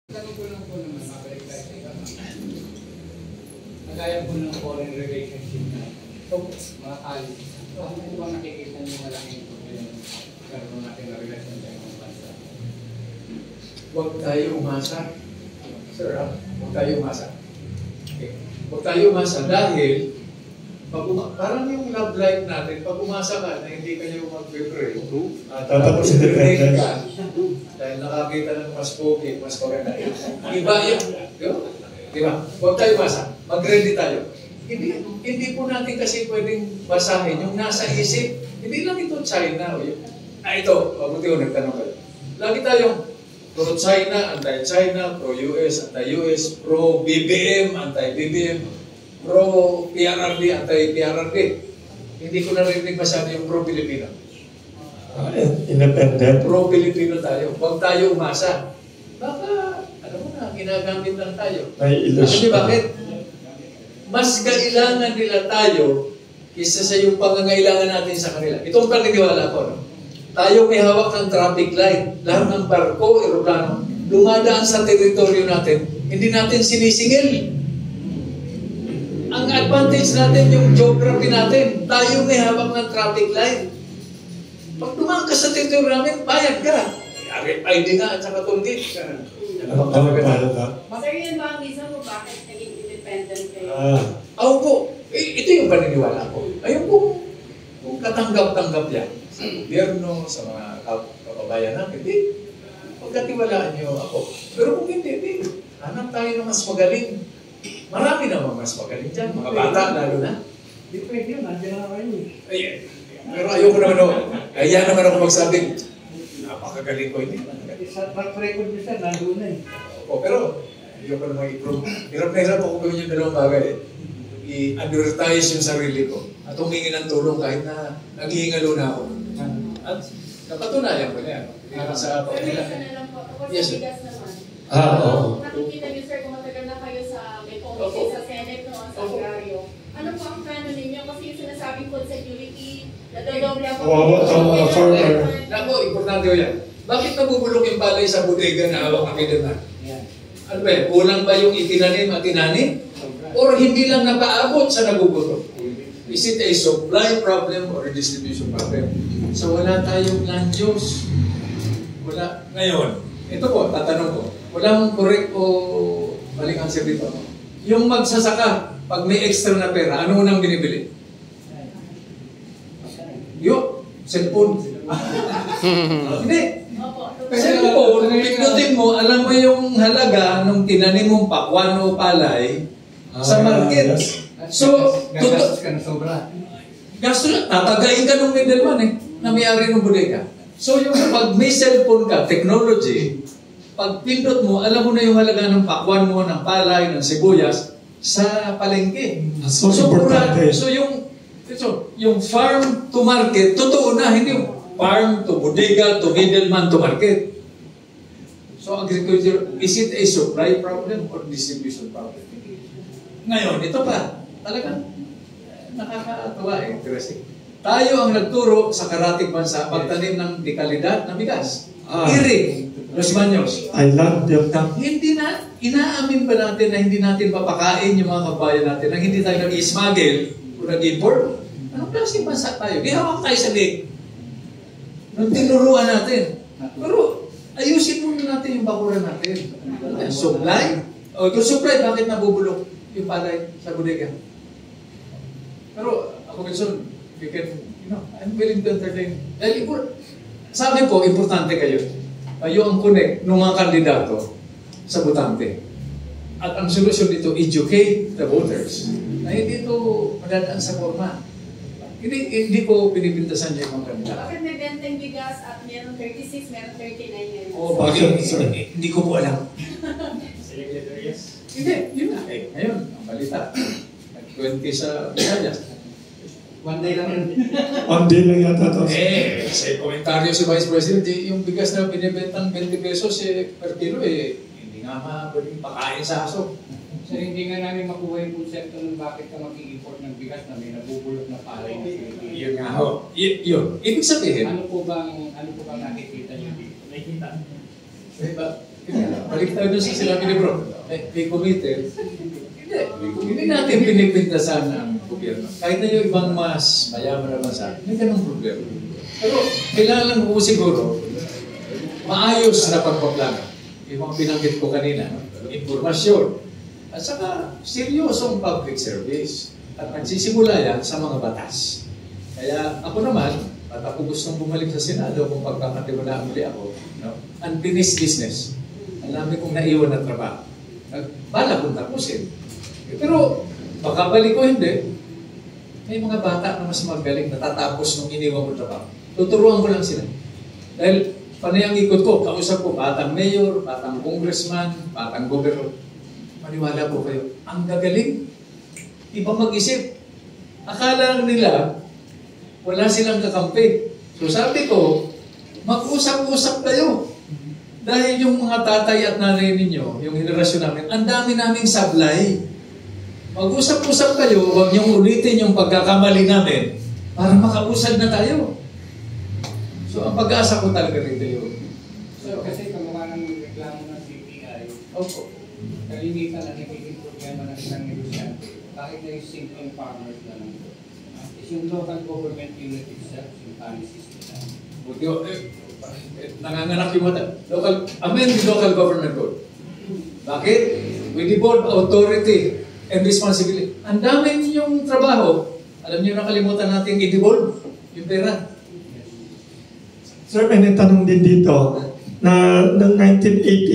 Tanong ko lang po naman, mabalik tayo sa ikaw. Nagaya po ng foreign relationship na ito, mga college. So, ano po ba nakikita niyo malaking problema karoon natin na relasyon sa ibang bansa? Huwag tayo umasa. Sir, huwag tayo umasa. Okay. Huwag tayo umasa dahil parang yung love life natin, pag umasa ka na hindi kayo mag-pray, tapos i-pray ka, dahil nakakita ng mas pogi, mas maganda. Iba yun. Diba? Huwag tayo umasa. Mag-ready tayo. Hindi po natin kasi pwedeng basahin yung nasa isip. Hindi lang ito China. Ito, mabuti ko nagtanong kayo. Lagi tayong pro-China, anti-China, pro-US, anti-US, pro-BBM, anti-BBM, pro-PRRD, anti-PRRD. Hindi ko narinig masyado yung pro-Pilipino. Independent. Pro-Pilipino tayo. Huwag tayo umasa. Baka, alam mo na, ginagamit lang tayo. May ilusyon. Kasi bakit? Mas kailangan nila tayo kaysa sa yung pangangailangan natin sa kanila. Itong paniniwala ko, no? Tayo may hawak ng traffic light. Lahat ng barko, aeroplano, dumadaan sa teritoryo natin, hindi natin sinisingil. Ang advantage natin, yung geography natin, tayo may hawak ng traffic light. Pag dumaan ka sa teritoryo namin, bayad ka. ID na at saka tollgate. Sir, yan ba ang reason kung bakit naging independent kayo? Ako po, ito yung paniniwala ko. Ayun po, kung katanggap-tanggap yan sa gobyerno, sa mga kababayan natin, pagkatiwalaan niyo ako. Pero kung hindi, hanap tayo na mas magaling. Marami naman mas magaling dyan, mga bata lalo na. Hindi pwede yun, nandiyan na kayo. Pero ayoko naman ako. Kaya naman ako magsabi, napakagaling ko hindi. Sa track record niyo sir, nandun na eh. Pero, ayoko naman i-prove. Hirap na hirap ako gawin yung dalawang bagay. I-advertise yung sarili ko. At humingi ng tulong kahit na naghihingalo na ako. At napatunayan ko na yan. Sa Sir, may pagkila. isa na lang po. Tapos Yes, sa sir. bigas naman. Oo. Nakikita niyo sir kung matagal na kayo sa may policy Opo. sa Senate noon, sa Opo. Agrario. Ano po ang plano ninyo? Kasi yung sinasabing food security, nadodoble ang farmer. Naku, importante ko yan. Bakit nabubulok yung palay sa bodega na hawak ng kailangan? Ano ba yan? Kulang ba yung itinanim at tinanim? Or hindi lang napaabot sa nabubulok? Is it a supply problem or a distribution problem? So wala tayong land use. Wala. Ngayon, ito po, tatanong ko. Walang correct o maling answer dito. Yung magsasaka, pag may extra na pera, ano unang binibili? Yung cellphone. Hindi. Cellphone, pindutin mo, alam mo yung halaga nung tinanim mong pakwan o palay sa market. So, gagastos ka na sobra. gasto na, tatagayin ka ng middleman na may-ari ng bodega. So, yung pag may cellphone ka, technology, pag pindot mo, alam mo na yung halaga ng pakwan mo, ng palay, ng sibuyas, sa palengke. So, importante. So, yung farm to market, totoo na, hindi yung farm to bodega, to middleman, to market. So, agriculture, is it a supply problem or distribution problem? Ngayon, ito pa, talagang nakakatawa, interesting. Tayo ang nagturo sa karatig bansa pagtanim ng dekalidad na bigas. Iri, Los Baños. I love Vietnam. Hindi na, inaamin ba natin na hindi natin papakain yung mga kabayan natin, na hindi tayo nag-smuggle o nag-import? Anong klaseng bansa tayo? Gihawak tayo sa leg. Nung tinuruan natin. Pero ayusin muna natin yung bakuran natin. Supply? O kung supply, bakit nabubulok yung palay sa bodega? Pero ako minsan, you can, I'm willing to entertain. Dahil sa akin po, importante kayo. Kayo ang connect ng mga kandidato sa botante. At ang solusyon dito, educate the voters. Na hindi ito madadaan sa forma. Hindi ko pinipintasan niya yung mga kandidato. Bakit may 20 bigas at meron 36, meron 39 ngayon? O bakit? Hindi ko po alam. Hindi, yun na. Ngayon, ang balita. 20 sa Visayas. One day lang yun. One day lang yata ito. Sa komentaryo si Vice President, yung bigas na binibentang 20 pesos per kilo, hindi nga pwedeng pakain sa aso. Sir, hindi nga namin makuha yung konsepto ng bakit ka mag-i-import ng bigas na may nabubulok na palay. Yun nga ho. Yun. Ibig sabihin, Ano po bang nakikita niyo dito? Diba? balik tayo doon sa sinabi ni Bro. May committed. Hindi natin pinipintasan ang gobyerno. Kahit na yung ibang mas mayaman na bansa, may ganong problema. Pero kailangan po siguro maayos na pagpaplano. Yung mga binanggit ko kanina, informasyon. At saka seryosong public service. At nagsisimula yan sa mga batas. Kaya ako naman, at ako gustong bumalik sa Senado kung pagkakatiwalaan muli ako, no? Unfinished business. Ang dami kong naiwan na trabaho. Bala kong tapusin. Pero baka balik ko hindi. May mga bata na mas magaling natatapos nung iniwan ko trabaho. Tuturuan ko lang sila. Dahil panay ang ikot ko, kausap ko, batang mayor, batang congressman, batang gobernador. Maniwala po kayo, ang gagaling. Iba mag-isip. Akala nila, wala silang kakampi. So sabi ko, mag-usap-usap kayo. Dahil yung mga tatay at nanay ninyo, yung henerasyon namin, ang dami naming sablay. Mag-usap-usap kayo, huwag niyong ulitin yung pagkakamali namin para makausad na tayo. So ang pag-asa ko talaga rito yun. So, kasi kamukha ng reklamo ng CPI, Opo. kalimitan na nagiging problema ng isang negosyante, kahit na yung simple farmers na lang po, is yung local government unit itself, yung policies nila. Nanganganak yung mata. Amend the local government code. Bakit? We devolve authority and responsibility. Ang dami ninyong trabaho. Alam niyo, nakalimutan natin i-devolve yung pera. Sir, may tanong din dito na noong 1980s,